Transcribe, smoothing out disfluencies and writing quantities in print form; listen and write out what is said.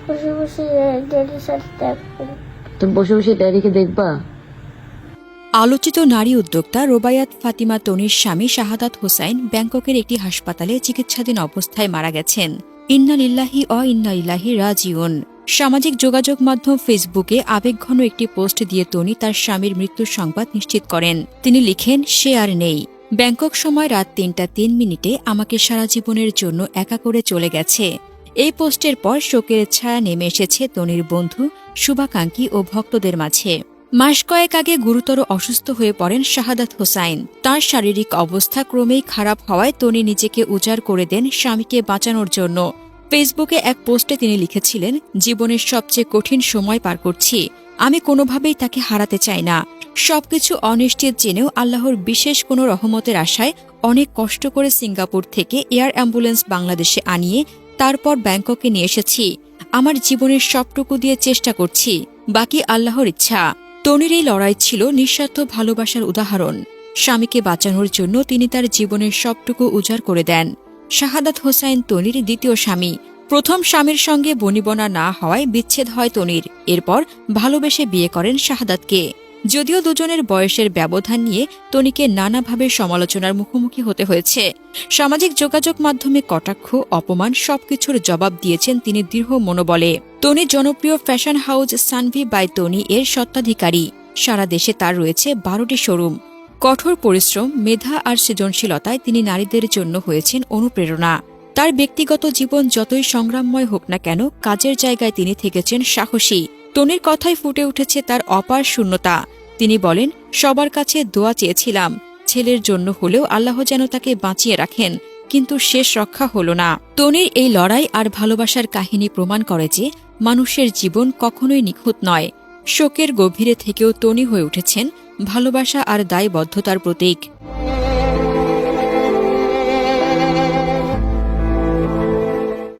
বসে বসে ড্যাডির সাথে দেখবো। তুমি বসে বসে ড্যাডিকে দেখবা? আলোচিত নারী উদ্যোক্তা রোবায়াত ফাতিমা তনির স্বামী শাহাদাত হোসাইন ব্যাংককের একটি হাসপাতালে চিকিৎসাধীন অবস্থায় মারা গেছেন। ইন্না লিল্লাহি অ ইন্না ইলাইহি রাজিউন। সামাজিক যোগাযোগ মাধ্যম ফেসবুকে আবেগঘন একটি পোস্ট দিয়ে তনি তার স্বামীর মৃত্যুর সংবাদ নিশ্চিত করেন। তিনি লিখেন, সে আর নেই। ব্যাংকক সময় রাত 3:03 আমাকে সারা জীবনের জন্য একা করে চলে গেছে। এই পোস্টের পর শোকের ছায়া নেমে এসেছে তনির বন্ধু, শুভাকাঙ্ক্ষী ও ভক্তদের মাঝে। মাস কয়েক আগে গুরুতর অসুস্থ হয়ে পড়েন শাহাদাত হোসাইন। তার শারীরিক অবস্থা ক্রমেই খারাপ হওয়ায় তনি নিজেকে উজাড় করে দেন স্বামীকে বাঁচানোর জন্য। ফেসবুকে এক পোস্টে তিনি লিখেছিলেন, জীবনের সবচেয়ে কঠিন সময় পার করছি। আমি কোনোভাবেই তাকে হারাতে চাই না। সবকিছু অনিশ্চিত জেনেও আল্লাহর বিশেষ কোনো রহমতের আশায় অনেক কষ্ট করে সিঙ্গাপুর থেকে এয়ার অ্যাম্বুলেন্স বাংলাদেশে আনিয়ে তারপর ব্যাংককে নিয়ে এসেছি। আমার জীবনের সবটুকু দিয়ে চেষ্টা করছি, বাকি আল্লাহর ইচ্ছা। তনির এই লড়াই ছিল নিঃস্বার্থ ভালোবাসার উদাহরণ। স্বামীকে বাঁচানোর জন্য তিনি তার জীবনের সবটুকু উজাড় করে দেন। শাহাদাত হোসাইন তনির দ্বিতীয় স্বামী। প্রথম স্বামীর সঙ্গে বনিবনা না হওয়ায় বিচ্ছেদ হয় তনির। এরপর ভালোবেসে বিয়ে করেন শাহাদাতকে। যদিও দুজনের বয়সের ব্যবধান নিয়ে তনিকে নানাভাবে সমালোচনার মুখোমুখি হতে হয়েছে। সামাজিক যোগাযোগ মাধ্যমে কটাক্ষ, অপমান সবকিছুর জবাব দিয়েছেন তিনি দৃঢ় মনোবলে। তনি জনপ্রিয় fashion house Sanvi by Toni এর স্বত্বাধিকারী। সারা দেশে তার রয়েছে 12টি শোরুম। কঠোর পরিশ্রম, মেধা আর সৃজনশীলতায় তিনি নারীদের জন্য হয়েছেন অনুপ্রেরণা। তার ব্যক্তিগত জীবন যতই সংগ্রামময় হোক না কেন, কাজের জায়গায় তিনি থেকেছেন সাহসী। তনির কথায় ফুটে উঠেছে তার অপার শূন্যতা। তিনি বলেন, সবার কাছে দোয়া চেয়েছিলাম, ছেলের জন্য হলেও আল্লাহ যেন তাকে বাঁচিয়ে রাখেন, কিন্তু শেষ রক্ষা হল না। তনির এই লড়াই আর ভালোবাসার কাহিনী প্রমাণ করে যে মানুষের জীবন কখনোই নিখুঁত নয়। শোকের গভীরে থেকেও তনি হয়ে উঠেছেন ভালোবাসা আর দায়বদ্ধতার প্রতীক।